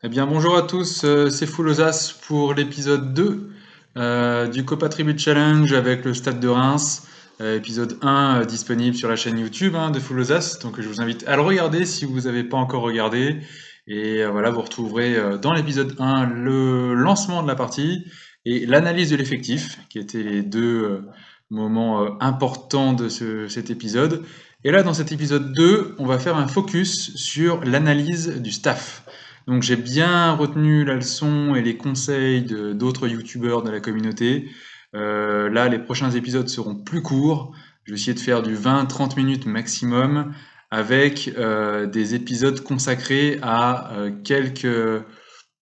Eh bien, bonjour à tous, c'est Foulosas pour l'épisode 2 du Copa Tribute Challenge avec le Stade de Reims. Épisode 1 disponible sur la chaîne YouTube de Foulosas, donc je vous invite à le regarder si vous n'avez pas encore regardé. Et voilà, vous retrouverez dans l'épisode 1 le lancement de la partie et l'analyse de l'effectif, qui étaient les deux moments importants de cet épisode. Et là, dans cet épisode 2, on va faire un focus sur l'analyse du staff. Donc j'ai bien retenu la leçon et les conseils d'autres youtubeurs de la communauté. Là, les prochains épisodes seront plus courts. Je vais essayer de faire du 20-30 minutes maximum avec des épisodes consacrés à quelques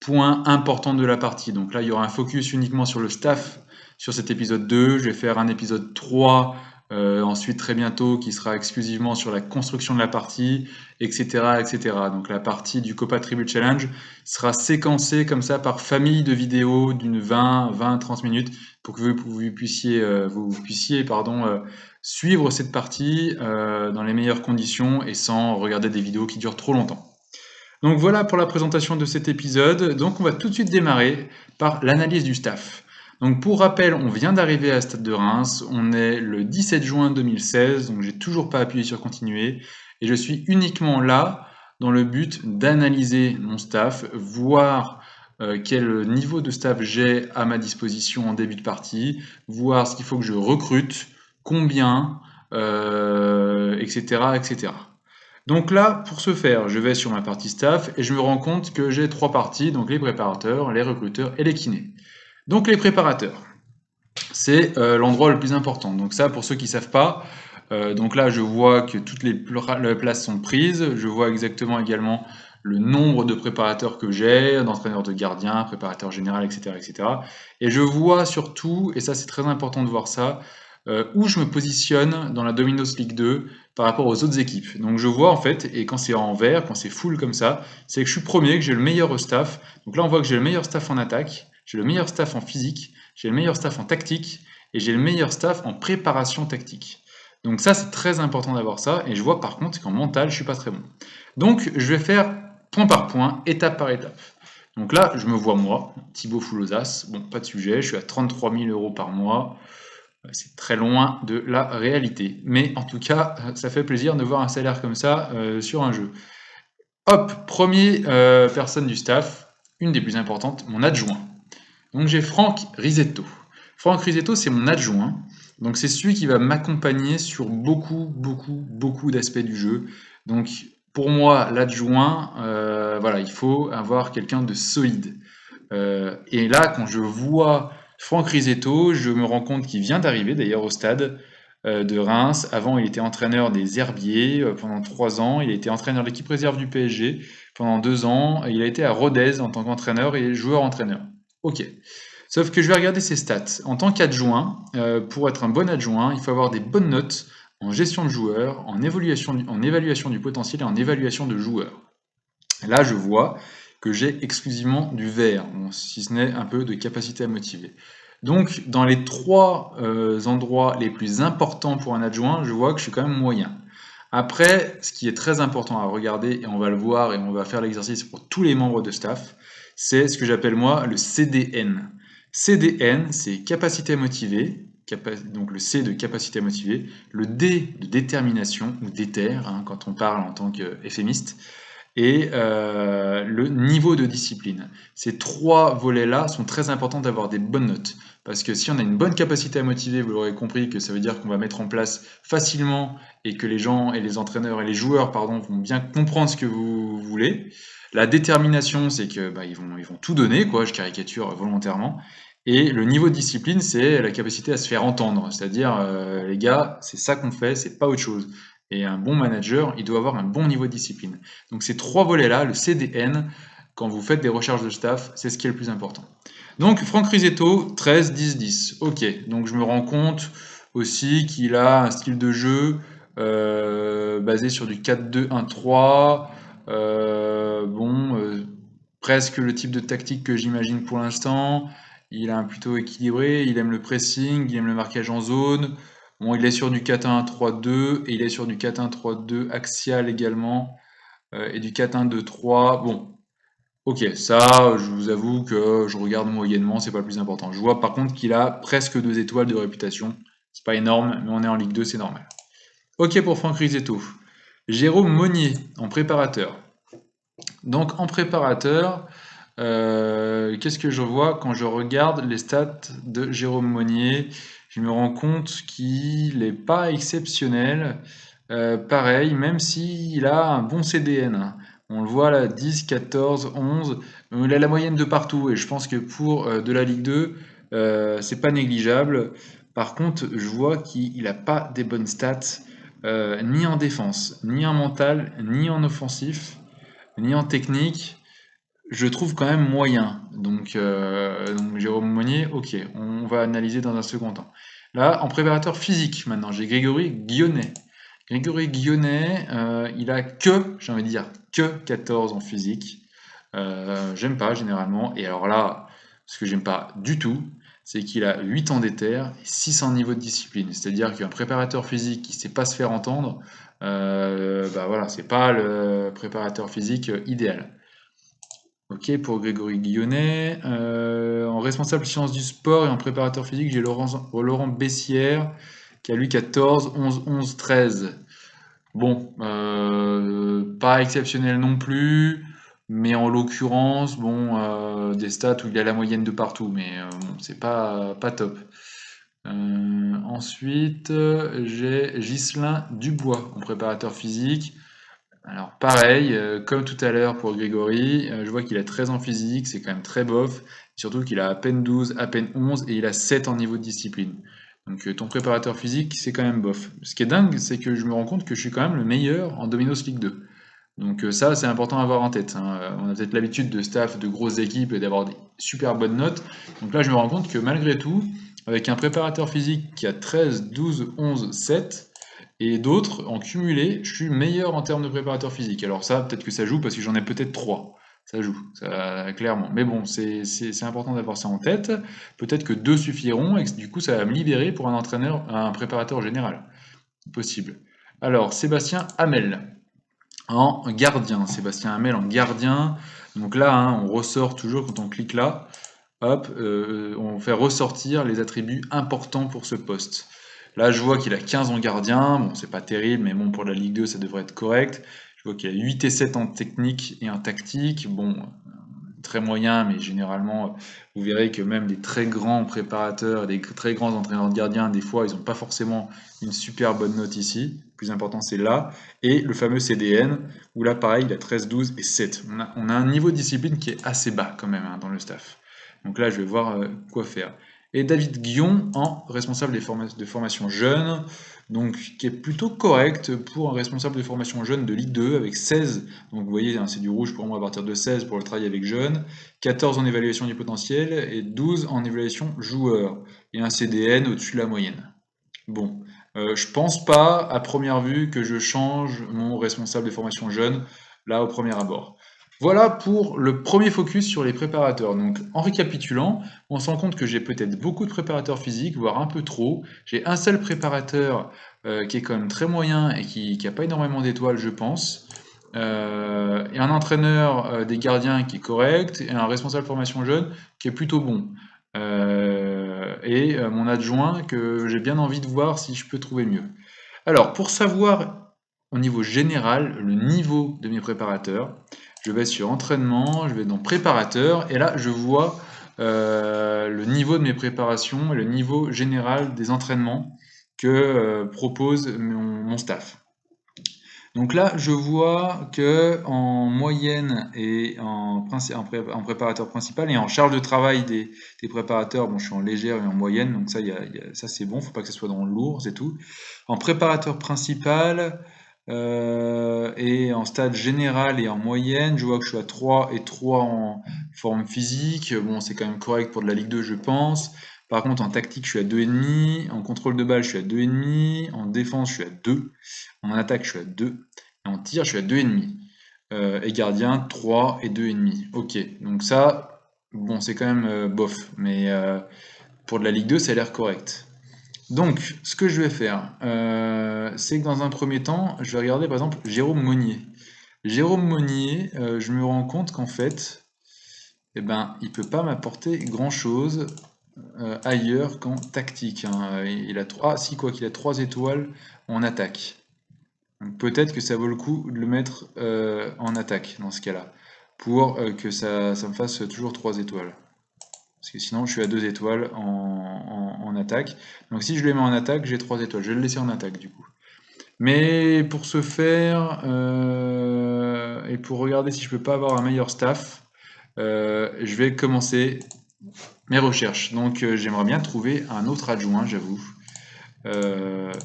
points importants de la partie. Donc là, il y aura un focus uniquement sur le staff sur cet épisode 2. Je vais faire un épisode 3 ensuite très bientôt qui sera exclusivement sur la construction de la partie, etc., etc. Donc la partie du Copa Tribute Challenge sera séquencée comme ça par famille de vidéos d'une 20-30 minutes pour que vous puissiez suivre cette partie dans les meilleures conditions et sans regarder des vidéos qui durent trop longtemps. Donc voilà pour la présentation de cet épisode. Donc on va tout de suite démarrer par l'analyse du staff. Donc pour rappel, on vient d'arriver à Stade de Reims, on est le 17 juin 2016, donc j'ai toujours pas appuyé sur continuer, et je suis uniquement là dans le but d'analyser mon staff, voir quel niveau de staff j'ai à ma disposition en début de partie, voir ce qu'il faut que je recrute, combien, etc., etc. Donc là, pour ce faire, je vais sur ma partie staff et je me rends compte que j'ai trois parties, donc les préparateurs, les recruteurs et les kinés. Donc les préparateurs, c'est l'endroit le plus important. Donc ça, pour ceux qui savent pas, donc là, je vois que toutes les places sont prises. Je vois exactement également le nombre de préparateurs que j'ai, d'entraîneurs de gardiens, préparateurs général, etc., etc. Et je vois surtout, et ça c'est très important de voir ça, où je me positionne dans la Domino's League 2 par rapport aux autres équipes. Donc je vois en fait, et quand c'est en vert, quand c'est full comme ça, c'est que je suis premier, que j'ai le meilleur staff. Donc là, on voit que j'ai le meilleur staff en attaque, j'ai le meilleur staff en physique, j'ai le meilleur staff en tactique, et j'ai le meilleur staff en préparation tactique. Donc ça, c'est très important d'avoir ça, et je vois par contre qu'en mental, je suis pas très bon. Donc je vais faire point par point, étape par étape. Donc là, je me vois moi, Thibaut Foulosas, bon, pas de sujet, je suis à 33 000 euros par mois, c'est très loin de la réalité. Mais en tout cas, ça fait plaisir de voir un salaire comme ça sur un jeu. Hop, premier personne du staff, une des plus importantes, mon adjoint. Donc j'ai Franck Risetto. Franck Risetto, c'est mon adjoint. Donc c'est celui qui va m'accompagner sur beaucoup, beaucoup, beaucoup d'aspects du jeu. Donc pour moi, l'adjoint, voilà, il faut avoir quelqu'un de solide. Et là, quand je vois Franck Risetto, je me rends compte qu'il vient d'arriver d'ailleurs au stade de Reims. Avant, il était entraîneur des Herbiers pendant 3 ans. Il a été entraîneur de l'équipe réserve du PSG pendant 2 ans. Et il a été à Rodez en tant qu'entraîneur et joueur-entraîneur. Ok. Sauf que je vais regarder ses stats. En tant qu'adjoint, pour être un bon adjoint, il faut avoir des bonnes notes en gestion de joueurs, en évaluation du potentiel et en évaluation de joueurs. Là, je vois que j'ai exclusivement du vert, bon, si ce n'est un peu de capacité à motiver. Donc, dans les trois endroits les plus importants pour un adjoint, je vois que je suis quand même moyen. Après, ce qui est très important à regarder, et on va le voir et on va faire l'exercice pour tous les membres de staff, c'est ce que j'appelle moi le CDN. CDN, c'est capacité à motiver, donc le C de capacité à motiver, le D de détermination, ou déter, quand on parle en tant qu'euphémiste, et le niveau de discipline. Ces trois volets-là sont très importants d'avoir des bonnes notes. Parce que si on a une bonne capacité à motiver, vous l'aurez compris que ça veut dire qu'on va mettre en place facilement et que les gens et les entraîneurs et les joueurs pardon, vont bien comprendre ce que vous voulez. La détermination, c'est que ils vont tout donner, quoi, je caricature volontairement. Et le niveau de discipline, c'est la capacité à se faire entendre. C'est-à-dire, les gars, c'est ça qu'on fait, c'est pas autre chose. Et un bon manager, il doit avoir un bon niveau de discipline. Donc ces trois volets-là, le CDN, quand vous faites des recherches de staff, c'est ce qui est le plus important. Donc Franck Risetto, 13, 10, 10. Ok, donc je me rends compte aussi qu'il a un style de jeu basé sur du 4-2-1-3. Presque le type de tactique que j'imagine pour l'instant. Il est un plutôt équilibré, il aime le pressing, il aime le marquage en zone. Bon, il est sur du 4-1-3-2 et il est sur du 4-1-3-2 axial également et du 4-1-2-3. Bon, Ok, ça, je vous avoue que je regarde moyennement, c'est pas le plus important. Je vois par contre qu'il a presque 2 étoiles de réputation. C'est pas énorme, mais on est en Ligue 2, c'est normal. Ok pour Franck Rizetto. Jérôme Monnier en préparateur. Donc en préparateur, qu'est-ce que je vois quand je regarde les stats de Jérôme Monnier? Je me rends compte qu'il n'est pas exceptionnel. Pareil, même s'il a un bon CDN, hein. On le voit là, 10, 14, 11. Il a la moyenne de partout. Et je pense que pour de la Ligue 2, c'est pas négligeable. Par contre, je vois qu'il n'a pas des bonnes stats, ni en défense, ni en mental, ni en offensif, ni en technique. Je trouve quand même moyen. Donc Jérôme Monnier, ok, on va analyser dans un second temps. Là, en préparateur physique, maintenant, j'ai Grégory Guionnet. Grégory Guionnet, il a que, j'ai envie de dire, que 14 en physique. J'aime pas généralement. Et alors là, ce que j'aime pas du tout, c'est qu'il a 8 ans d'éther et 600 niveaux de discipline. C'est-à-dire qu'un préparateur physique qui sait pas se faire entendre, bah voilà, c'est pas le préparateur physique idéal. Ok, pour Grégory Guillonnet. En responsable sciences du sport et en préparateur physique, j'ai Laurent Bessière, qui a lui 14, 11, 11, 13. Bon, pas exceptionnel non plus, mais en l'occurrence, bon, des stats où il a la moyenne de partout, mais bon, c'est pas top. Ensuite, j'ai Ghislain Dubois en préparateur physique. Alors pareil, comme tout à l'heure pour Grégory, je vois qu'il a 13 en physique, c'est quand même très bof. Surtout qu'il a à peine 12, à peine 11 et il a 7 en niveau de discipline. Donc ton préparateur physique, c'est quand même bof. Ce qui est dingue, c'est que je me rends compte que je suis quand même le meilleur en Dominos League 2. Donc ça, c'est important à avoir en tête, hein. On a peut-être l'habitude de staff, de grosses équipes et d'avoir des super bonnes notes. Donc là, je me rends compte que malgré tout, avec un préparateur physique qui a 13, 12, 11, 7, et d'autres, en cumulé, je suis meilleur en termes de préparateur physique. Alors ça, peut-être que ça joue parce que j'en ai peut-être 3. Ça joue, ça, clairement. Mais bon, c'est important d'avoir ça en tête. Peut-être que 2 suffiront et que du coup, ça va me libérer pour un entraîneur, un préparateur général. Possible. Alors, Sébastien Hamel en gardien. Sébastien Hamel en gardien. Donc là, hein, on ressort toujours quand on clique là. Hop, on fait ressortir les attributs importants pour ce poste. Là, je vois qu'il a 15 en gardien. Bon, c'est pas terrible, mais bon, pour la Ligue 2, ça devrait être correct. Je vois qu'il a 8 et 7 en technique et en tactique. Bon, très moyen, mais généralement, vous verrez que même des très grands préparateurs, des très grands entraîneurs de gardiens, des fois, ils n'ont pas forcément une super bonne note ici. Le plus important, c'est là. Et le fameux CDN, où là, pareil, il a 13, 12 et 7. On a un niveau de discipline qui est assez bas quand même, hein, dans le staff. Donc là, je vais voir quoi faire. Et David Guion en responsable de formation jeune, donc qui est plutôt correct pour un responsable de formation jeune de Ligue 2 avec 16. Donc vous voyez, hein, c'est du rouge pour moi à partir de 16 pour le travail avec jeunes, 14 en évaluation du potentiel et 12 en évaluation joueur. Et un CDN au-dessus de la moyenne. Bon, je pense pas à première vue que je change mon responsable de formation jeune là au premier abord. Voilà pour le premier focus sur les préparateurs. Donc en récapitulant, on se rend compte que j'ai peut-être beaucoup de préparateurs physiques, voire un peu trop. J'ai un seul préparateur qui est quand même très moyen et qui n'a pas énormément d'étoiles, je pense. Et un entraîneur des gardiens qui est correct, et un responsable de formation jeune qui est plutôt bon. Et mon adjoint que j'ai bien envie de voir si je peux trouver mieux. Alors, pour savoir au niveau général le niveau de mes préparateurs, je vais sur entraînement, je vais dans préparateur, et là je vois le niveau de mes préparations et le niveau général des entraînements que propose mon staff. Donc là, je vois que en moyenne et en préparateur principal et en charge de travail des préparateurs, bon, je suis en légère et en moyenne, donc ça, ça c'est bon, faut pas que ce soit dans le lourd, c'est tout. En préparateur principal et en stade général et en moyenne, je vois que je suis à 3 et 3 en forme physique. Bon, c'est quand même correct pour de la Ligue 2, je pense. Par contre, en tactique, je suis à 2,5. En contrôle de balle, je suis à 2,5. En défense, je suis à 2. En attaque, je suis à 2. Et en tir, je suis à 2,5. Et gardien, 3 et 2,5. Ok, donc ça, bon, c'est quand même bof. Mais pour de la Ligue 2, ça a l'air correct. Donc, ce que je vais faire, c'est que dans un premier temps, je vais regarder par exemple Jérôme Monnier. Jérôme Monnier, je me rends compte qu'en fait, eh ben, il peut pas m'apporter grand-chose ailleurs qu'en tactique, hein. Il a si, quoi qu'il a 3 étoiles en attaque. Donc peut-être que ça vaut le coup de le mettre en attaque dans ce cas-là, pour que ça me fasse toujours 3 étoiles. Parce que sinon je suis à 2 étoiles en attaque. Donc si je le mets en attaque, j'ai 3 étoiles. Je vais le laisser en attaque du coup. Mais pour ce faire, et pour regarder si je peux pas avoir un meilleur staff, je vais commencer mes recherches. Donc j'aimerais bien trouver un autre adjoint, j'avoue.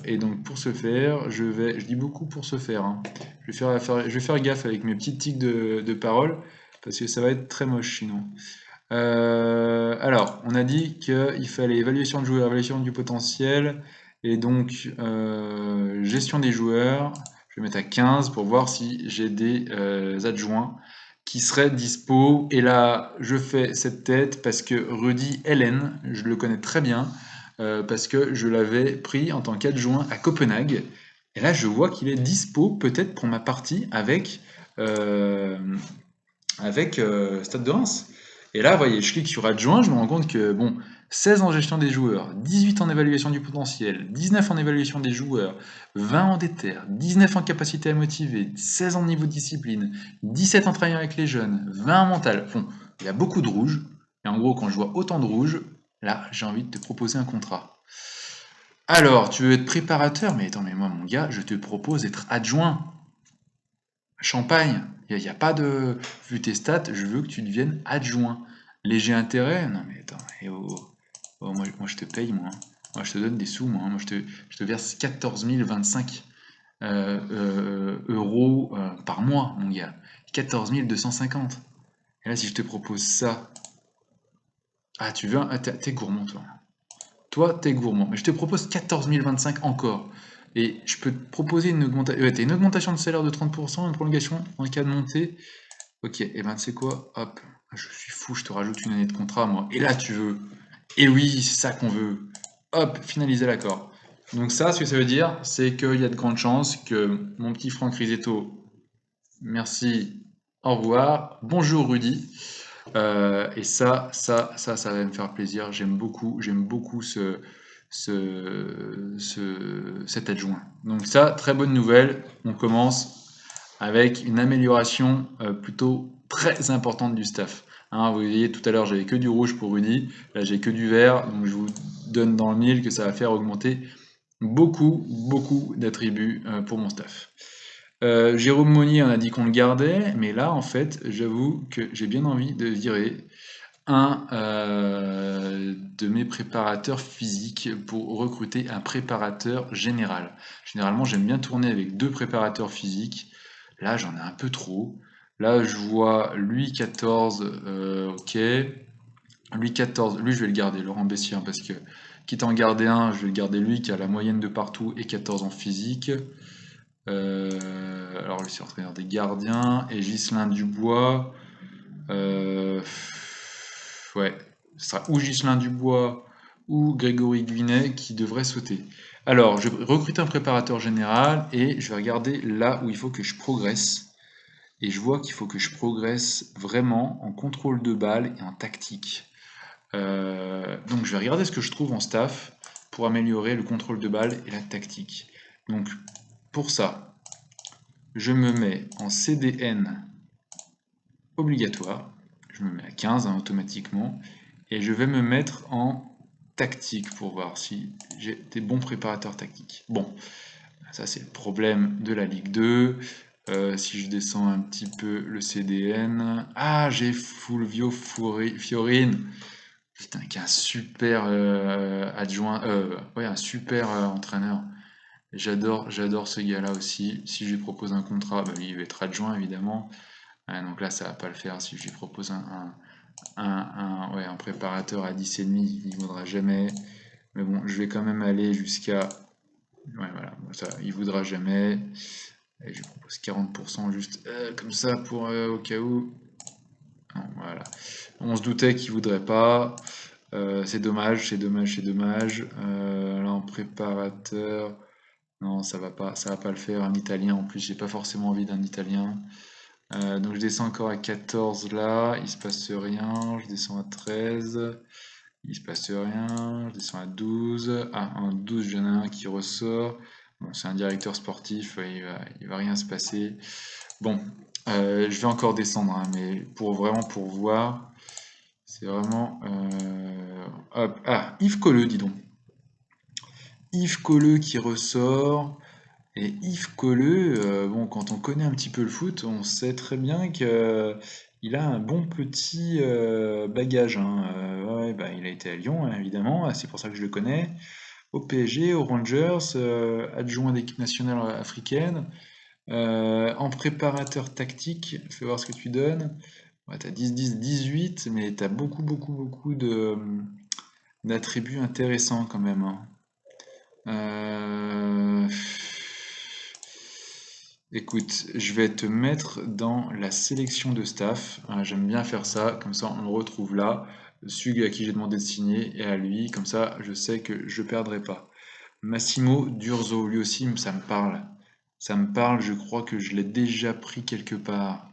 Et donc pour ce faire, je dis beaucoup pour ce faire, hein. Je vais faire gaffe avec mes petites tics de parole, parce que ça va être très moche sinon. Alors, on a dit qu'il fallait évaluation de joueurs, évaluation du potentiel, et donc gestion des joueurs. Je vais mettre à 15 pour voir si j'ai des adjoints qui seraient dispo. Et là, je fais cette tête parce que Rudy Hellen, je le connais très bien, parce que je l'avais pris en tant qu'adjoint à Copenhague. Et là, je vois qu'il est dispo peut-être pour ma partie euh, avec Stade de Reims. Et là, vous voyez, je clique sur adjoint, je me rends compte que, bon, 16 en gestion des joueurs, 18 en évaluation du potentiel, 19 en évaluation des joueurs, 20 en déter, 19 en capacité à motiver, 16 en niveau de discipline, 17 en travaillant avec les jeunes, 20 en mental. Bon, il y a beaucoup de rouge. Et en gros, quand je vois autant de rouge, là, j'ai envie de te proposer un contrat. Alors, tu veux être préparateur? Mais attends, mais moi, mon gars, je te propose d'être adjoint. Champagne, il n'y a pas de... Vu tes stats, je veux que tu deviennes adjoint. Léger intérêt? Non mais attends, eh oh, oh, moi, je te paye, moi, hein. Moi je te donne des sous, moi, hein. Moi je te verse 14 025 euros par mois, mon gars. 14 250. Et là, si je te propose ça... Ah, tu veux... t'es gourmand, toi. Toi, t'es gourmand. Mais je te propose 14 025 encore. Et je peux te proposer une augmentation de salaire de 30%, une prolongation en cas de montée. Ok, et ben tu sais quoi? Hop, je suis fou, je te rajoute une année de contrat, moi. Et là, tu veux. Et oui, c'est ça qu'on veut. Hop, finaliser l'accord. Donc ça, ce que ça veut dire, c'est qu'il y a de grandes chances que mon petit Franck Risetto, merci, au revoir, bonjour Rudy. Et ça va me faire plaisir. J'aime beaucoup cet adjoint. Donc ça, très bonne nouvelle. On commence avec une amélioration plutôt très importante du staff. Hein, vous voyez, tout à l'heure, j'avais que du rouge pour Rudy. Là, j'ai que du vert. Donc, je vous donne dans le mille que ça va faire augmenter beaucoup d'attributs pour mon staff. Jérôme Monnier, on a dit qu'on le gardait, mais là, en fait, j'avoue que j'ai bien envie de virer un de mes préparateurs physiques pour recruter un préparateur général. Généralement, j'aime bien tourner avec 2 préparateurs physiques. Là, j'en ai un peu trop. Là, je vois Louis 14, ok. Louis 14, lui, je vais le garder, Laurent Bessien, parce que quitte à en garder un, je vais le garder lui qui a la moyenne de partout et 14 en physique. Alors, lui, c'est entraîneur des gardiens. Et Ghislain Dubois. Ouais, ce sera ou Ghislain Dubois ou Grégory Guinet qui devrait sauter. Alors, je recrute un préparateur général et je vais regarder là où il faut que je progresse. Et je vois qu'il faut que je progresse vraiment en contrôle de balle et en tactique. Donc je vais regarder ce que je trouve en staff pour améliorer le contrôle de balle et la tactique. Donc pour ça, je me mets en CDN obligatoire. Je me mets à 15 hein, automatiquement. Et je vais me mettre en tactique pour voir si j'ai des bons préparateurs tactiques. Bon, ça c'est le problème de la Ligue 2. Si je descends un petit peu le CDN... Ah, j'ai Fulvio Fiorine. Putain, qui est un super adjoint... ouais, un super entraîneur. J'adore ce gars-là aussi. Si je lui propose un contrat, bah, il va être adjoint évidemment. Donc là, ça va pas le faire. Si je lui propose ouais, un préparateur à 10,5, il ne voudra jamais. Mais bon, je vais quand même aller jusqu'à... Ouais, voilà, ça, il voudra jamais. Et je lui propose 40% juste comme ça pour au cas où. Non, voilà. On se doutait qu'il voudrait pas. C'est dommage, c'est dommage, c'est dommage. Là, en préparateur... Non, ça va pas le faire. Un italien, en plus, j'ai pas forcément envie d'un italien. Donc je descends encore à 14 là, il se passe rien, je descends à 13, il se passe rien, je descends à 12, ah en 12 j'en ai un qui ressort, bon c'est un directeur sportif, il va rien se passer. Bon, je vais encore descendre, hein, mais vraiment pour voir, c'est vraiment... hop, ah, Yves Colleux, dis donc. Yves Colleux qui ressort. Et Yves Colleux, bon, quand on connaît un petit peu le foot, on sait très bien que il a un bon petit bagage, hein. Ouais, bah, il a été à Lyon, hein, évidemment, c'est pour ça que je le connais. Au PSG, aux Rangers, adjoint d'équipe nationale africaine, en préparateur tactique, fais voir ce que tu donnes. Ouais, t'as 10, 10, 18, mais t'as beaucoup d'attributs intéressants quand même, hein. Euh, Écoute, je vais te mettre dans la sélection de staff. J'aime bien faire ça, comme ça on le retrouve là. Celui à qui j'ai demandé de signer et à lui, comme ça je sais que je perdrai pas. Massimo Durzo, lui aussi ça me parle. Ça me parle, je crois que je l'ai déjà pris quelque part.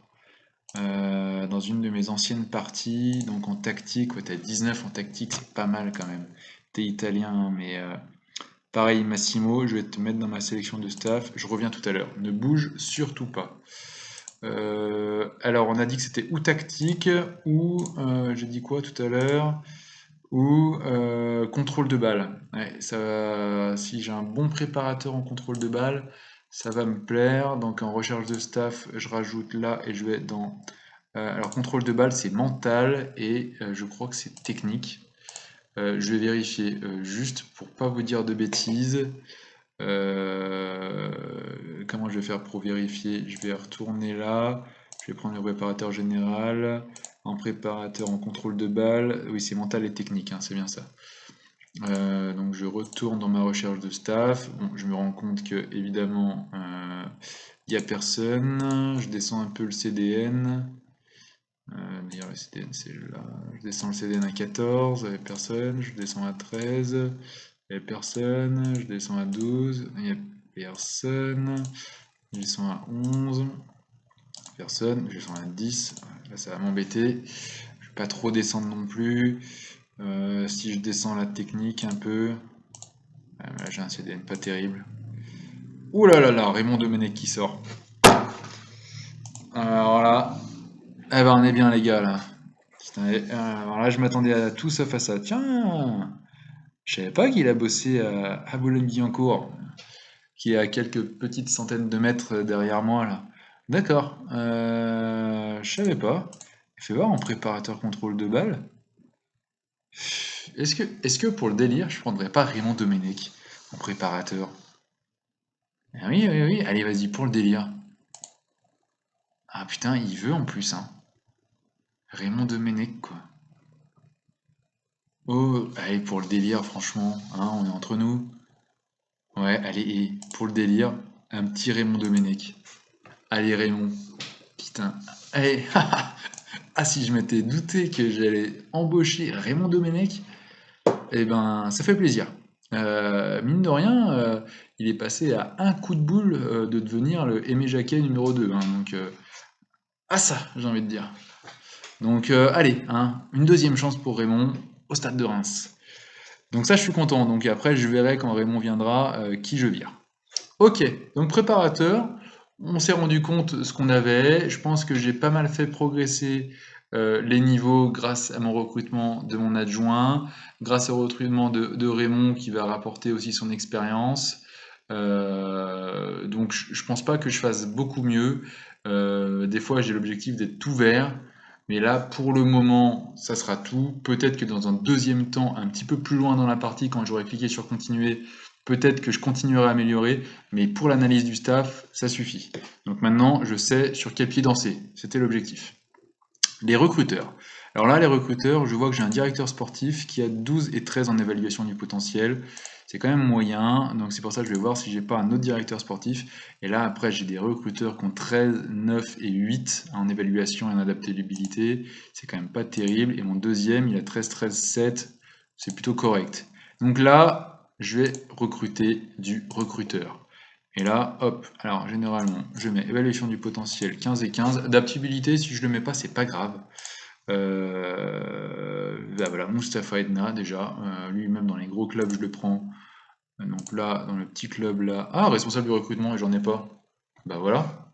Dans une de mes anciennes parties, donc en tactique, ouais, t'as 19 en tactique, c'est pas mal quand même. T'es italien, hein, mais pareil, Massimo, je vais te mettre dans ma sélection de staff. Je reviens tout à l'heure. Ne bouge surtout pas. Alors, on a dit que c'était ou tactique, ou, j'ai dit quoi tout à l'heure, ou contrôle de balle. Ouais, si j'ai un bon préparateur en contrôle de balle, ça va me plaire. Donc, en recherche de staff, je rajoute là et je vais dans. Alors, contrôle de balle, c'est mental et je crois que c'est technique. Je vais vérifier juste pour pas vous dire de bêtises. Comment je vais faire pour vérifier? Je vais retourner là. Je vais prendre le préparateur général. En préparateur en contrôle de balle. Oui, c'est mental et technique, hein, c'est bien ça. Donc je retourne dans ma recherche de staff. Bon, je me rends compte que évidemment il n'y a personne. Je descends un peu le CDN. D'ailleurs le CDN c'est là. Je descends le CDN à 14, il n'y a personne. Je descends à 13. Il n'y a personne, je descends à 12, il n'y a personne, je descends à 11, personne, je descends à 10, là ça va m'embêter, je vais pas trop descendre non plus, si je descends la technique un peu, là j'ai un CDN pas terrible. Ouh là là là, Raymond Domenech qui sort. Alors là, eh ben on est bien les gars là. Putain, alors là je m'attendais à tout sauf à ça. Tiens, je savais pas qu'il a bossé à Boulogne-Billancourt, qui est à quelques petites centaines de mètres derrière moi là. D'accord, je savais pas. Fais voir en préparateur contrôle de balle. Est-ce que pour le délire, je prendrais pas Raymond Domenech en préparateur? Ah oui, oui, oui, allez, vas-y, pour le délire. Ah putain, il veut en plus, hein. Raymond Domenech, quoi. Oh, allez, pour le délire, franchement, hein, on est entre nous. Ouais, allez, et pour le délire, un petit Raymond Domenech. Allez, Raymond, putain. Allez, ah, si je m'étais douté que j'allais embaucher Raymond Domenech, eh ben, ça fait plaisir. Mine de rien, il est passé à un coup de boule de devenir le Aimé Jacquet numéro 2, hein, donc, ah ça, j'ai envie de dire. Donc, allez, hein, une deuxième chance pour Raymond au stade de Reims. Donc ça, je suis content. Donc après, je verrai quand Raymond viendra qui je vire. Ok, donc préparateur, on s'est rendu compte ce qu'on avait. Je pense que j'ai pas mal fait progresser les niveaux grâce à mon recrutement de mon adjoint, grâce au recrutement de Raymond qui va rapporter aussi son expérience. Donc je pense pas que je fasse beaucoup mieux. Des fois j'ai l'objectif d'être tout vert, mais là pour le moment ça sera tout. Peut-être que dans un deuxième temps, un petit peu plus loin dans la partie, quand j'aurai cliqué sur continuer, peut-être que je continuerai à améliorer, mais pour l'analyse du staff, ça suffit. Donc maintenant, je sais sur quel pied danser. C'était l'objectif. Les recruteurs. Alors là, les recruteurs, je vois que j'ai un directeur sportif qui a 12 et 13 en évaluation du potentiel. C'est quand même moyen, donc c'est pour ça que je vais voir si j'ai pas un autre directeur sportif. Et là, après, j'ai des recruteurs qui ont 13, 9 et 8 en évaluation et en adaptabilité. C'est quand même pas terrible. Et mon deuxième, il a 13, 13, 7. C'est plutôt correct. Donc là, je vais recruter du recruteur. Et là, hop, alors généralement, je mets évaluation du potentiel 15 et 15. Adaptabilité, si je le mets pas, c'est pas grave. Bah voilà, Mustapha Edna, déjà. Lui-même, dans les gros clubs, je le prends. Donc là, dans le petit club, là... Ah, responsable du recrutement, et j'en ai pas. Bah voilà.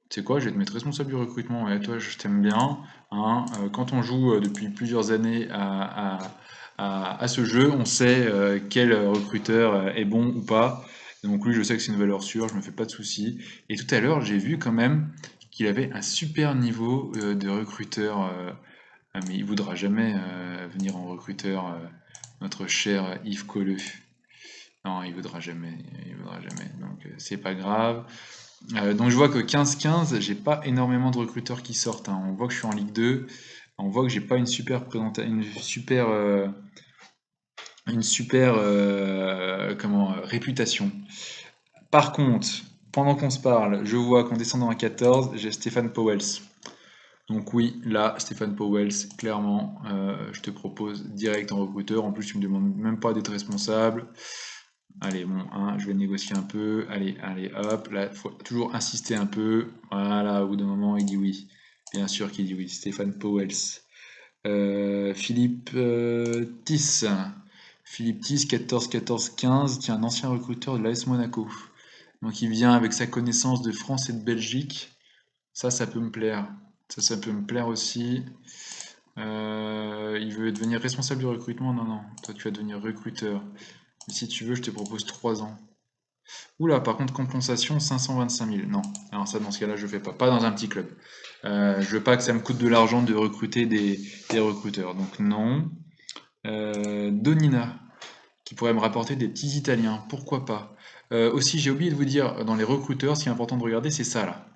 Tu sais quoi, je vais te mettre responsable du recrutement. Et toi, je t'aime bien. Hein. Quand on joue depuis plusieurs années à ce jeu, on sait quel recruteur est bon ou pas. Donc lui, je sais que c'est une valeur sûre, je me fais pas de soucis. Et tout à l'heure, j'ai vu quand même qu'il avait un super niveau de recruteur. Mais il voudra jamais venir en recruteur, notre cher Yves Colleux. Non, il voudra jamais, il voudra jamais. Donc c'est pas grave. Donc je vois que 15-15, j'ai pas énormément de recruteurs qui sortent. Hein. On voit que je suis en Ligue 2. On voit que j'ai pas une super réputation. Par contre, pendant qu'on se parle, je vois qu'en descendant à 14, j'ai Stéphane Powells. Donc oui, là, Stéphane Powells, clairement, je te propose direct en recruteur. En plus, tu me demandes même pas d'être responsable. Allez, bon, hein, je vais négocier un peu. Allez, allez, hop. Là, il faut toujours insister un peu. Voilà, au bout d'un moment, il dit oui. Bien sûr qu'il dit oui. Stéphane Powells. Philippe Tiss. Philippe Tiss, 14-14-15, qui est un ancien recruteur de l'AS Monaco. Donc il vient avec sa connaissance de France et de Belgique. Ça peut me plaire. Ça peut me plaire aussi. Il veut devenir responsable du recrutement? Non, non. Toi, tu vas devenir recruteur. Mais si tu veux, je te propose 3 ans. Oula, par contre, compensation 525 000. Non, alors ça, dans ce cas-là, je fais pas. Pas dans un petit club. Je veux pas que ça me coûte de l'argent de recruter des recruteurs. Donc non. Donina, qui pourrait me rapporter des petits Italiens. Pourquoi pas? Aussi, j'ai oublié de vous dire, dans les recruteurs, ce qui est important de regarder, c'est ça là.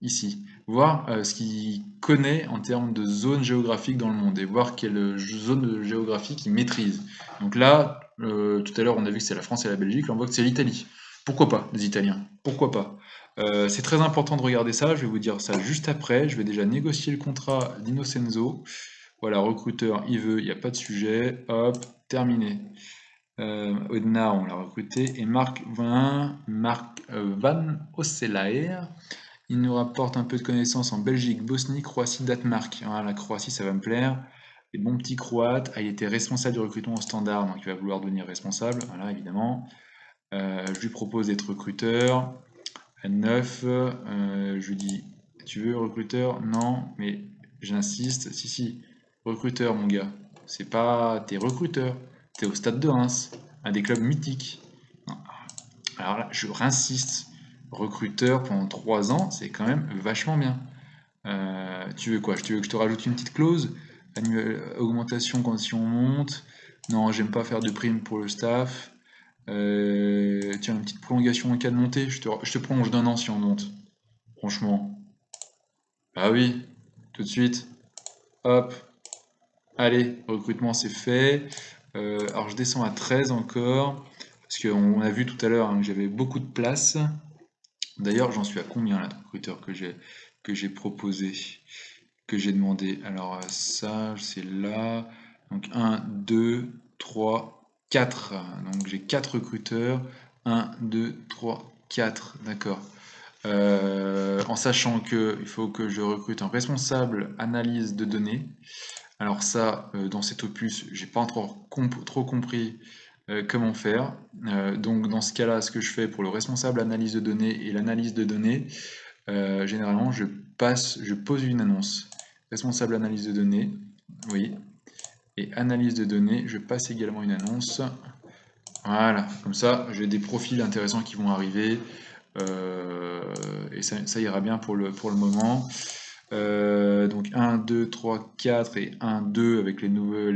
Ici. Voir ce qu'il connaît en termes de zone géographique dans le monde et voir quelle zone géographique il maîtrise. Donc là, tout à l'heure, on a vu que c'est la France et la Belgique, là, on voit que c'est l'Italie. Pourquoi pas, les Italiens? Pourquoi pas? C'est très important de regarder ça, je vais vous dire ça juste après. Je vais déjà négocier le contrat d'Innocenzo. Voilà, recruteur, il veut, il n'y a pas de sujet. Hop, terminé. Odna, on l'a recruté. Et Marc Van Osselaer, il nous rapporte un peu de connaissances en Belgique, Bosnie, Croatie, Danemark. Voilà, la Croatie, ça va me plaire. Les bons petits Croates. Ah, il était responsable du recrutement au Standard, donc il va vouloir devenir responsable. Voilà, évidemment. Je lui propose d'être recruteur. À 9, je lui dis, tu veux recruteur? Non, mais j'insiste. Si, si, recruteur, mon gars. C'est pas... T'es recruteur. T'es au Stade de Reims, un des clubs mythiques. Non. Alors là, je réinsiste. Recruteur pendant 3 ans, c'est quand même vachement bien. Tu veux quoi? Tu veux que je te rajoute une petite clause? Augmentation quand si on monte. Non, j'aime pas faire de prime pour le staff. Tiens, une petite prolongation en cas de montée. Je te prolonge d'un an si on monte. Franchement. Ah oui, tout de suite. Hop. Allez, recrutement c'est fait. Alors je descends à 13 encore. Parce qu'on a vu tout à l'heure hein, que j'avais beaucoup de place. D'ailleurs, j'en suis à combien là de recruteurs que j'ai proposé, que j'ai demandé? Alors ça, c'est là. Donc 1, 2, 3, 4. Donc j'ai 4 recruteurs. 1, 2, 3, 4. D'accord. En sachant qu'il faut que je recrute un responsable analyse de données. Alors ça, dans cet opus, j'ai pas encore trop compris comment faire. Donc dans ce cas-là, ce que je fais pour le responsable analyse de données et l'analyse de données, généralement je pose une annonce. Responsable analyse de données, oui. Et analyse de données, je passe également une annonce. Voilà, comme ça j'ai des profils intéressants qui vont arriver. Et ça ira bien pour le moment. Donc 1, 2, 3, 4 et 1, 2 avec les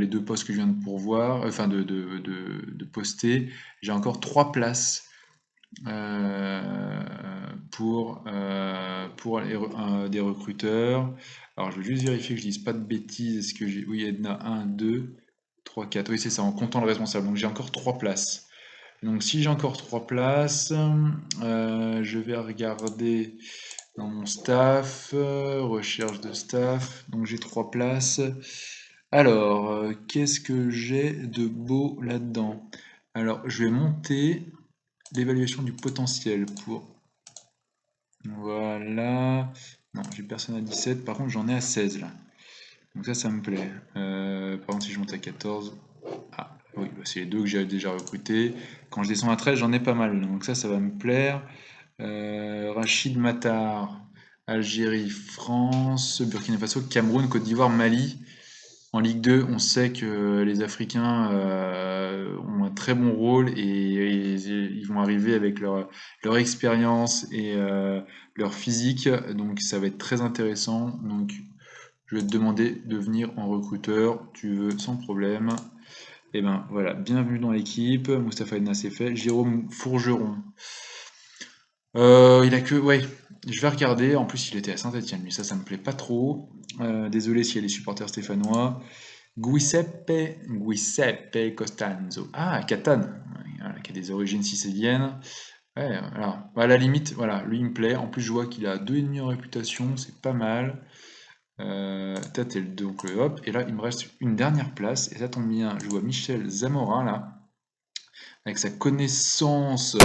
deux postes que je viens de pourvoir, enfin de poster. J'ai encore 3 places pour des recruteurs. Alors je vais juste vérifier que je dise pas de bêtises. Est-ce que j'ai... Oui, Edna, 1, 2, 3, 4. Oui, c'est ça, en comptant le responsable. Donc j'ai encore 3 places. Donc si j'ai encore 3 places, je vais regarder dans mon staff, recherche de staff, donc j'ai 3 places. Alors, qu'est-ce que j'ai de beau là-dedans? Alors, je vais monter l'évaluation du potentiel pour... Voilà. Non, j'ai personne à 17. Par contre, j'en ai à 16 là. Donc ça me plaît. Par contre, si je monte à 14... Ah, oui, bah, c'est les deux que j'ai déjà recrutés. Quand je descends à 13, j'en ai pas mal. Donc ça va me plaire. Rachid Matar, Algérie, France, Burkina Faso, Cameroun, Côte d'Ivoire, Mali. En Ligue 2, on sait que les Africains ont un très bon rôle et ils vont arriver avec leur expérience et leur physique, donc ça va être très intéressant. Donc je vais te demander de venir en recruteur, tu veux sans problème. Et ben voilà, bienvenue dans l'équipe. Moustapha Edna c'est fait. Jérôme Fourgeron. Il a que, ouais, je vais regarder. En plus, il était à Saint-Etienne, lui, ça me plaît pas trop. Désolé s'il y a des supporters stéphanois. Giuseppe Costanzo. Ah, Catane, voilà, qui a des origines siciliennes. Ouais, alors, à la limite, voilà, lui il me plaît. En plus, je vois qu'il a 2,5 en réputation, c'est pas mal. Donc, hop, et là, il me reste une dernière place, et ça tombe bien. Je vois Michel Zamora, là, avec sa connaissance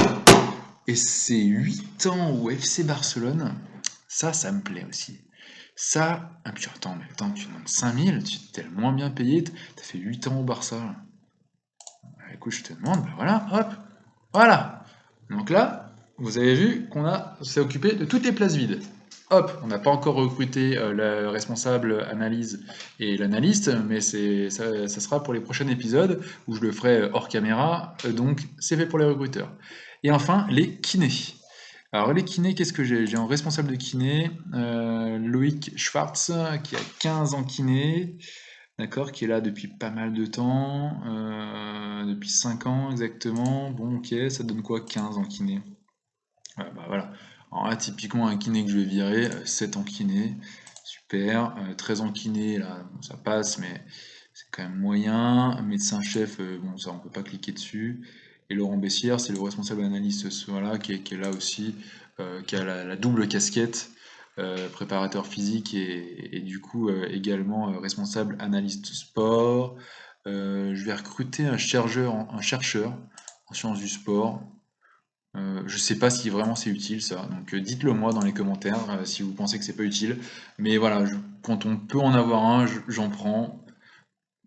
et ses 8 ans au FC Barcelone. Ça me plaît aussi. Ça, ah, puis attends, tu demandes 5000, tu t'es le moins bien payé, t'as fait 8 ans au Barça. Là. Bah, écoute, je te demande, bah voilà, hop, voilà. Donc là, vous avez vu qu'on s'est occupé de toutes les places vides. Hop, on n'a pas encore recruté le responsable analyse et l'analyste, mais ça sera pour les prochains épisodes où je le ferai hors caméra, donc c'est fait pour les recruteurs. Et enfin, les kinés. Alors les kinés, qu'est-ce que j'ai? J'ai un responsable de kiné, Loïc Schwartz, qui a 15 ans kiné, d'accord, qui est là depuis pas mal de temps, depuis 5 ans exactement. Bon, ok, ça donne quoi 15 ans kiné? Ouais, bah voilà. Alors là, typiquement un kiné que je vais virer, 7 ans kiné, super. 13 ans kiné, là, bon, ça passe, mais c'est quand même moyen. Un médecin-chef, bon, ça on peut pas cliquer dessus. Et Laurent Bessière, c'est le responsable analyste voilà, qui est là aussi, qui a la double casquette, préparateur physique et du coup également responsable analyste sport. Je vais recruter un chercheur en sciences du sport. Je sais pas si vraiment c'est utile ça, donc dites-le moi dans les commentaires si vous pensez que c'est pas utile. Mais voilà, quand on peut en avoir un, j'en prends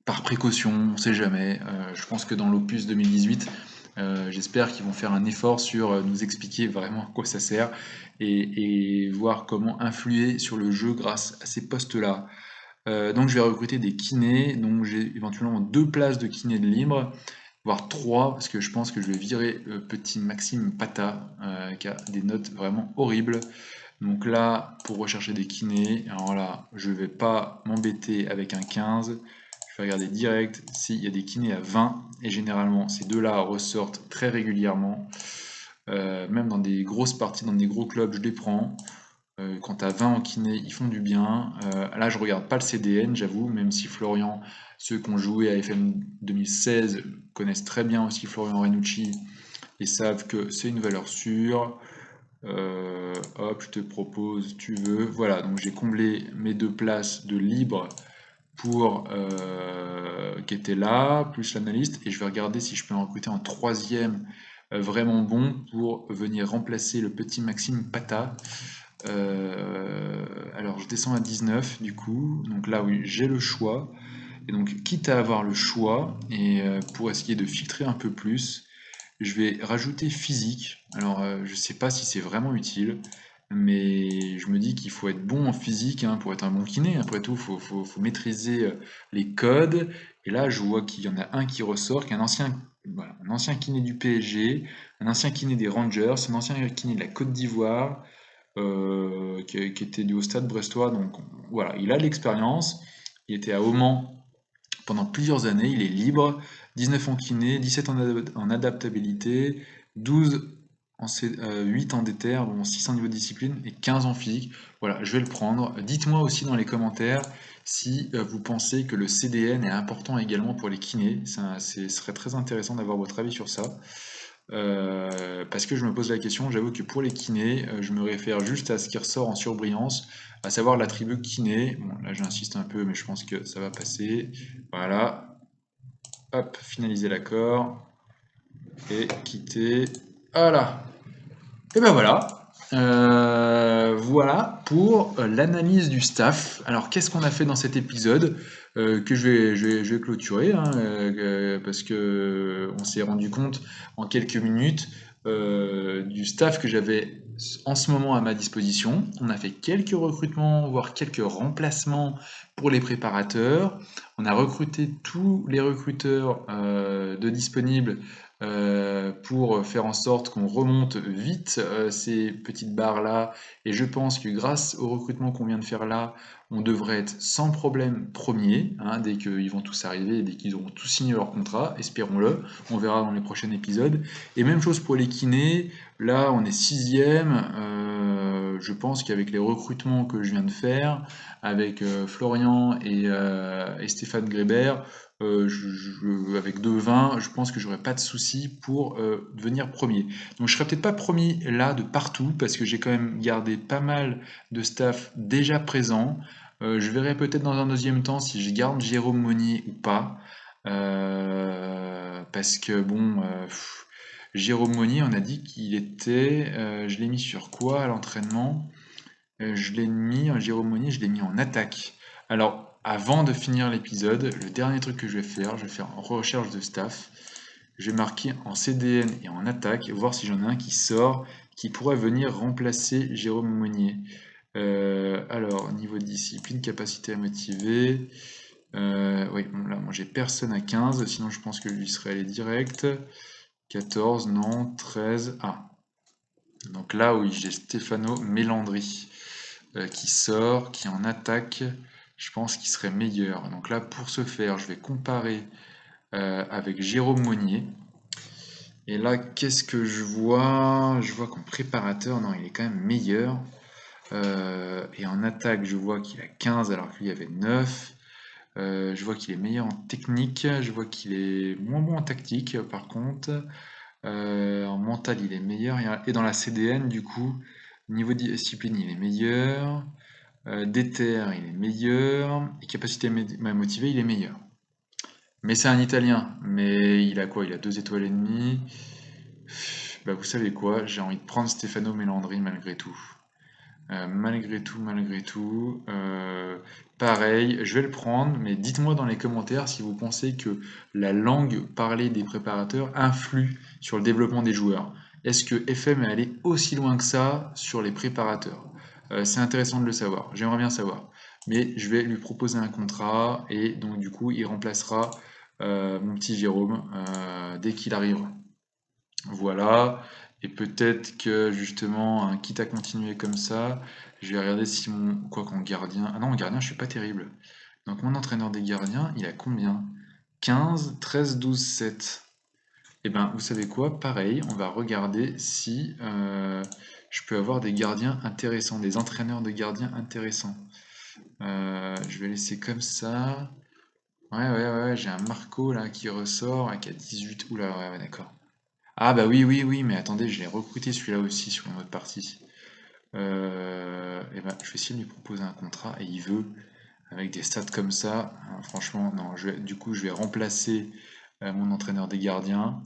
par précaution, on sait jamais. Je pense que dans l'Opus 2018, j'espère qu'ils vont faire un effort sur nous expliquer vraiment à quoi ça sert et voir comment influer sur le jeu grâce à ces postes-là. Donc je vais recruter des kinés, donc j'ai éventuellement 2 places de kiné de libre voire 3, parce que je pense que je vais virer le petit Maxime Pata, qui a des notes vraiment horribles. Donc là, pour rechercher des kinés, alors là, je vais pas m'embêter avec un 15, je vais regarder direct s'il y a des kinés à 20, et généralement, ces deux-là ressortent très régulièrement. Même dans des grosses parties, dans des gros clubs, je les prends. Quand tu as 20 en kiné, ils font du bien. Là, je regarde pas le CDN, j'avoue, même si Florian, ceux qui ont joué à FM 2016 connaissent très bien aussi Florian Renucci et savent que c'est une valeur sûre. Hop, je te propose, tu veux. Voilà, donc j'ai comblé mes 2 places de libre pour qui étaient là, plus l'analyste, et je vais regarder si je peux en recruter un troisième vraiment bon pour venir remplacer le petit Maxime Pata. Alors je descends à 19 du coup, donc là oui j'ai le choix, et donc quitte à avoir le choix, et pour essayer de filtrer un peu plus, je vais rajouter physique. Alors je sais pas si c'est vraiment utile, mais je me dis qu'il faut être bon en physique hein, pour être un bon kiné, après tout faut maîtriser les codes, et là je vois qu'il y en a un qui ressort, qui est voilà, un ancien kiné du PSG, un ancien kiné des Rangers, un ancien kiné de la Côte d'Ivoire, qui était du au Stade Brestois. Donc voilà, il a de l'expérience. Il était à Auman pendant plusieurs années. Il est libre. 19 en kiné, 17 en adaptabilité, 12 8 en déter, bon, 6 en niveau de discipline et 15 en physique. Voilà, je vais le prendre. Dites-moi aussi dans les commentaires si vous pensez que le CDN est important également pour les kinés. Ce serait très intéressant d'avoir votre avis sur ça. Parce que je me pose la question, j'avoue que pour les kinés, je me réfère juste à ce qui ressort en surbrillance, à savoir l'attribut kiné. Bon, là j'insiste un peu, mais je pense que ça va passer. Voilà. Hop, finaliser l'accord. Et quitter. Voilà. Et ben voilà. Voilà pour l'analyse du staff. Alors, qu'est-ce qu'on a fait dans cet épisode que je vais clôturer hein, parce que on s'est rendu compte en quelques minutes du staff que j'avais en ce moment à ma disposition. On a fait quelques recrutements, voire quelques remplacements pour les préparateurs. On a recruté tous les recruteurs de disponibles pour faire en sorte qu'on remonte vite ces petites barres-là. Et je pense que grâce au recrutement qu'on vient de faire là, on devrait être sans problème premier, hein, dès qu'ils vont tous arriver et dès qu'ils auront tous signé leur contrat, espérons-le. On verra dans les prochains épisodes. Et même chose pour les kinés. Là, on est sixième. Je pense qu'avec les recrutements que je viens de faire, avec Florian et Stéphane Grébert, avec 2,20, je pense que j'aurais pas de souci pour devenir premier. Donc je serai peut-être pas premier là de partout parce que j'ai quand même gardé pas mal de staff déjà présent. Je verrai peut-être dans un deuxième temps si je garde Jérôme Monnier ou pas. Parce que bon, Jérôme Monnier, on a dit qu'il était, je l'ai mis sur quoi à l'entraînement? Je l'ai mis, Jérôme Monnier, je l'ai mis en attaque. Alors, avant de finir l'épisode, le dernier truc que je vais faire en recherche de staff. Je vais marquer en CDN et en attaque, voir si j'en ai un qui sort, qui pourrait venir remplacer Jérôme Monnier. Alors, niveau de discipline, capacité à motiver. Oui, bon, là, moi j'ai personne à 15, sinon je pense que lui serait allé direct. 14, non, 13. Ah, donc là, oui, j'ai Stefano Melandri qui sort, qui en attaque, je pense qu'il serait meilleur. Donc là, pour ce faire, je vais comparer avec Jérôme Monnier. Et là, qu'est-ce que je vois? Je vois qu'en préparateur, non, il est quand même meilleur. Et en attaque, je vois qu'il a 15 alors que lui avait 9. Je vois qu'il est meilleur en technique. Je vois qu'il est moins bon en tactique, par contre. En mental, il est meilleur. Et dans la CDN, du coup, niveau discipline, il est meilleur. Déter, il est meilleur. Et capacité à motiver, il est meilleur. Mais c'est un Italien. Mais il a quoi? Il a 2 étoiles et demie. Bah, vous savez quoi? J'ai envie de prendre Stefano Melandri malgré tout. Malgré tout, pareil, je vais le prendre, mais dites-moi dans les commentaires si vous pensez que la langue parlée des préparateurs influe sur le développement des joueurs. Est-ce que FM est allé aussi loin que ça sur les préparateurs? C'est intéressant de le savoir, j'aimerais bien savoir. Mais je vais lui proposer un contrat et donc du coup il remplacera mon petit Jérôme dès qu'il arrivera. Voilà. Et peut-être que justement, hein, quitte à continuer comme ça, je vais regarder si mon. Quoi qu'en gardien. Ah non, en gardien, je suis pas terrible. Donc mon entraîneur des gardiens, il a combien? 15, 13, 12, 7. Eh ben, vous savez quoi? Pareil, on va regarder si je peux avoir des gardiens intéressants, des entraîneurs de gardiens intéressants. Je vais laisser comme ça. Ouais, j'ai un Marco là qui ressort, qui a 18. Oula, ouais, d'accord. Ah bah oui, mais attendez, je l'ai recruté celui-là aussi sur une autre partie. Et ben, je vais essayer de lui proposer un contrat et il veut, avec des stats comme ça. Franchement, non, du coup, je vais remplacer mon entraîneur des gardiens.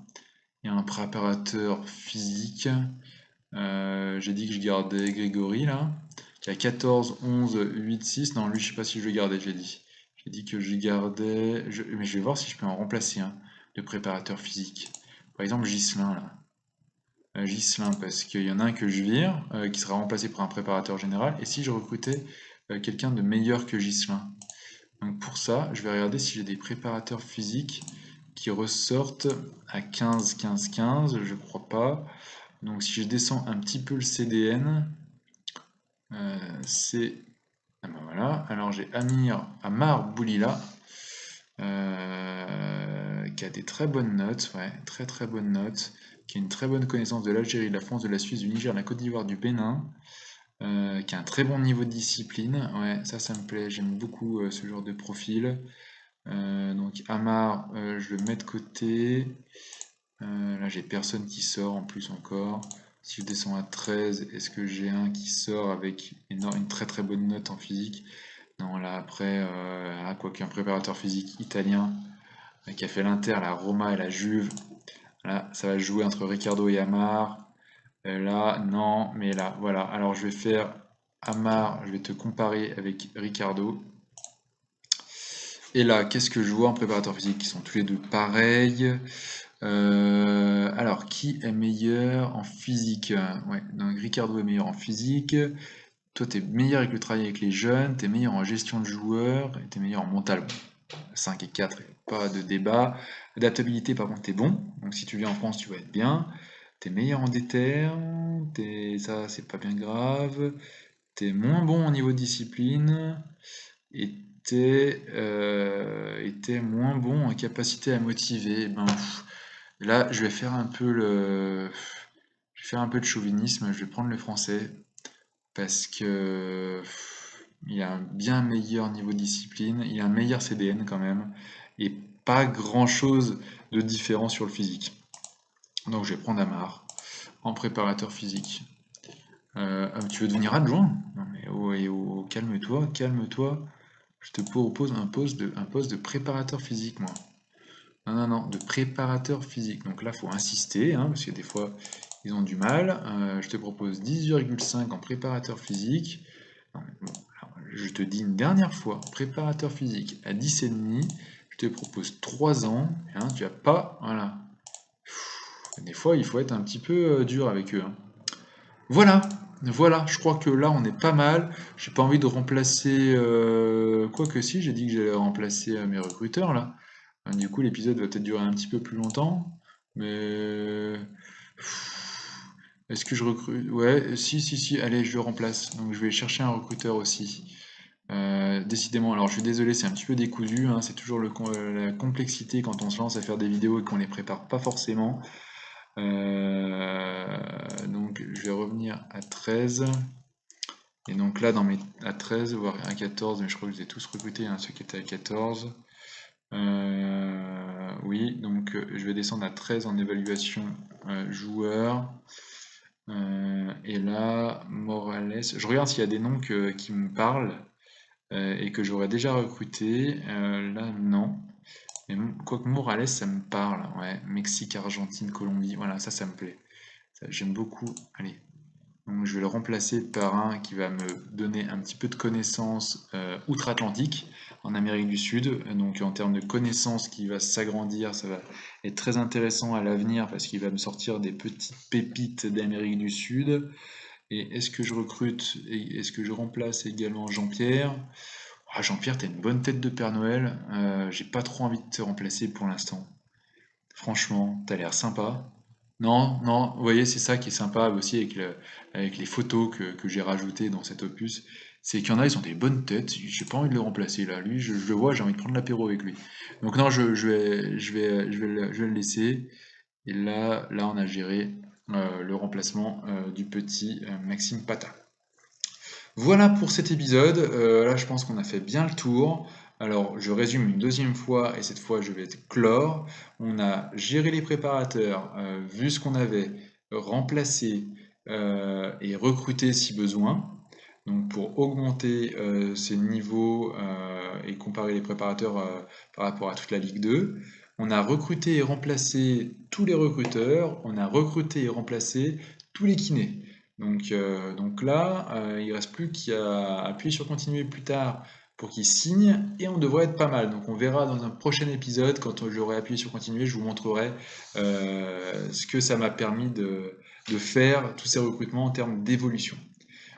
Il y a un préparateur physique. J'ai dit que je gardais Grégory là, qui a 14, 11, 8, 6. Non, lui, je sais pas si je le gardais, j'ai dit. J'ai dit que je gardais. Mais je vais voir si je peux en remplacer un de préparateur physique. Par exemple, Ghislain là. Ghislain, parce qu'il y en a un que je vire, qui sera remplacé par un préparateur général, et si je recrutais quelqu'un de meilleur que Ghislain. Donc pour ça, je vais regarder si j'ai des préparateurs physiques qui ressortent à 15, 15, 15, je crois pas. Donc si je descends un petit peu le CDN, c'est... Ah ben voilà, alors j'ai Amar Boulila, qui a des très bonnes notes, ouais, très très bonnes notes, qui a une très bonne connaissance de l'Algérie, de la France, de la Suisse, du Niger, de la Côte d'Ivoire, du Bénin, qui a un très bon niveau de discipline, ouais, ça me plaît, j'aime beaucoup ce genre de profil. Donc Amar, je le mets de côté. Là j'ai personne qui sort en plus encore. Si je descends à 13, est-ce que j'ai un qui sort avec une très très bonne note en physique? Non, là après, quoi qu'un préparateur physique italien qui a fait l'Inter, la Roma et la Juve. Là, ça va jouer entre Ricardo et Amar. Là, non, mais là, voilà. Alors je vais faire Amar, je vais te comparer avec Ricardo. Et là, qu'est-ce que je vois en préparateur physique? Ils sont tous les deux pareils. Alors, qui est meilleur en physique? Ouais, donc Ricardo est meilleur en physique. Toi, t'es meilleur avec le travail avec les jeunes, t'es meilleur en gestion de joueurs, et t'es meilleur en mental. Bon, 5 et 4, pas de débat. Adaptabilité, par contre, t'es bon. Donc si tu viens en France, tu vas être bien. T'es meilleur en déter, ça, c'est pas bien grave. T'es moins bon au niveau de discipline, et t'es moins bon en capacité à motiver. Ben, là, je vais faire un peu je vais faire un peu de chauvinisme, je vais prendre le français parce que il a un bien meilleur niveau de discipline, il a un meilleur CDN quand même, et pas grand-chose de différent sur le physique. Donc je vais prendre Amar en préparateur physique. Tu veux devenir adjoint? Non mais calme-toi, calme-toi. Je te propose un poste de préparateur physique, moi. Non, non, non, de préparateur physique. Donc là, il faut insister, hein, parce que des fois, ils ont du mal. Je te propose 10,5 en préparateur physique. Non, mais bon, alors, je te dis une dernière fois, préparateur physique à 10,5, je te propose 3 ans. Hein, tu as pas, voilà. Des fois, il faut être un petit peu dur avec eux, hein. Voilà, voilà, je crois que là, on est pas mal. J'ai pas envie de remplacer... Quoique si, j'ai dit que j'allais remplacer mes recruteurs, là. Du coup, l'épisode va peut-être durer un petit peu plus longtemps, mais est-ce que je recrute? Ouais, si, si, si, allez, je le remplace. Donc je vais chercher un recruteur aussi. Décidément, alors je suis désolé, c'est un petit peu décousu, hein, c'est toujours la complexité quand on se lance à faire des vidéos et qu'on les prépare pas forcément. Donc je vais revenir à 13. Et donc là, à 13, voire à 14, mais je crois que je les ai tous recrutés, hein, ceux qui étaient à 14. Oui, donc je vais descendre à 13 en évaluation joueur. Et là, Morales, je regarde s'il y a des noms qui me parlent et que j'aurais déjà recruté. Là, non. Mais quoique Morales, ça me parle. Ouais, Mexique, Argentine, Colombie, voilà, ça me plaît. J'aime beaucoup. Allez, donc je vais le remplacer par un qui va me donner un petit peu de connaissances outre-Atlantique, en Amérique du Sud. Donc en termes de connaissances qui va s'agrandir, ça va être très intéressant à l'avenir parce qu'il va me sortir des petites pépites d'Amérique du Sud. Et est-ce que je recrute et est-ce que je remplace également Jean-Pierre? Ah, Jean-Pierre, t'as une bonne tête de Père Noël. J'ai pas trop envie de te remplacer pour l'instant. Franchement, t'as l'air sympa. Non, non, vous voyez, c'est ça qui est sympa aussi avec les photos que j'ai rajoutées dans cet opus. C'est qu'il y en a, ils ont des bonnes têtes. J'ai pas envie de le remplacer là. Lui, je le vois, j'ai envie de prendre l'apéro avec lui. Donc non, je vais le laisser. Et là, on a géré le remplacement du petit Maxime Pata. Voilà pour cet épisode. Là, je pense qu'on a fait bien le tour. Alors, je résume une deuxième fois, et cette fois, je vais clore. On a géré les préparateurs, vu ce qu'on avait, remplacé et recruté si besoin. Donc, pour augmenter ces niveaux et comparer les préparateurs par rapport à toute la Ligue 2. On a recruté et remplacé tous les recruteurs. On a recruté et remplacé tous les kinés. Donc là, il ne reste plus qu'à appuyer sur continuer plus tard pour qu'il signe et on devrait être pas mal. Donc on verra dans un prochain épisode, quand j'aurai appuyé sur continuer, je vous montrerai ce que ça m'a permis de faire, tous ces recrutements en termes d'évolution.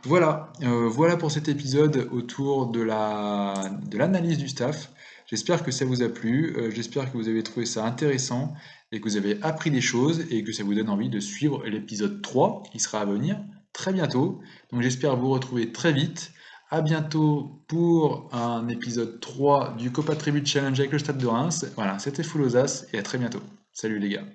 Voilà, voilà pour cet épisode autour de l'analyse du staff. J'espère que ça vous a plu, j'espère que vous avez trouvé ça intéressant et que vous avez appris des choses et que ça vous donne envie de suivre l'épisode 3 qui sera à venir très bientôt. Donc j'espère vous retrouver très vite. À bientôt pour un épisode 3 du Copa Tribute Challenge avec le Stade de Reims. Voilà, c'était Full aux As et à très bientôt. Salut les gars.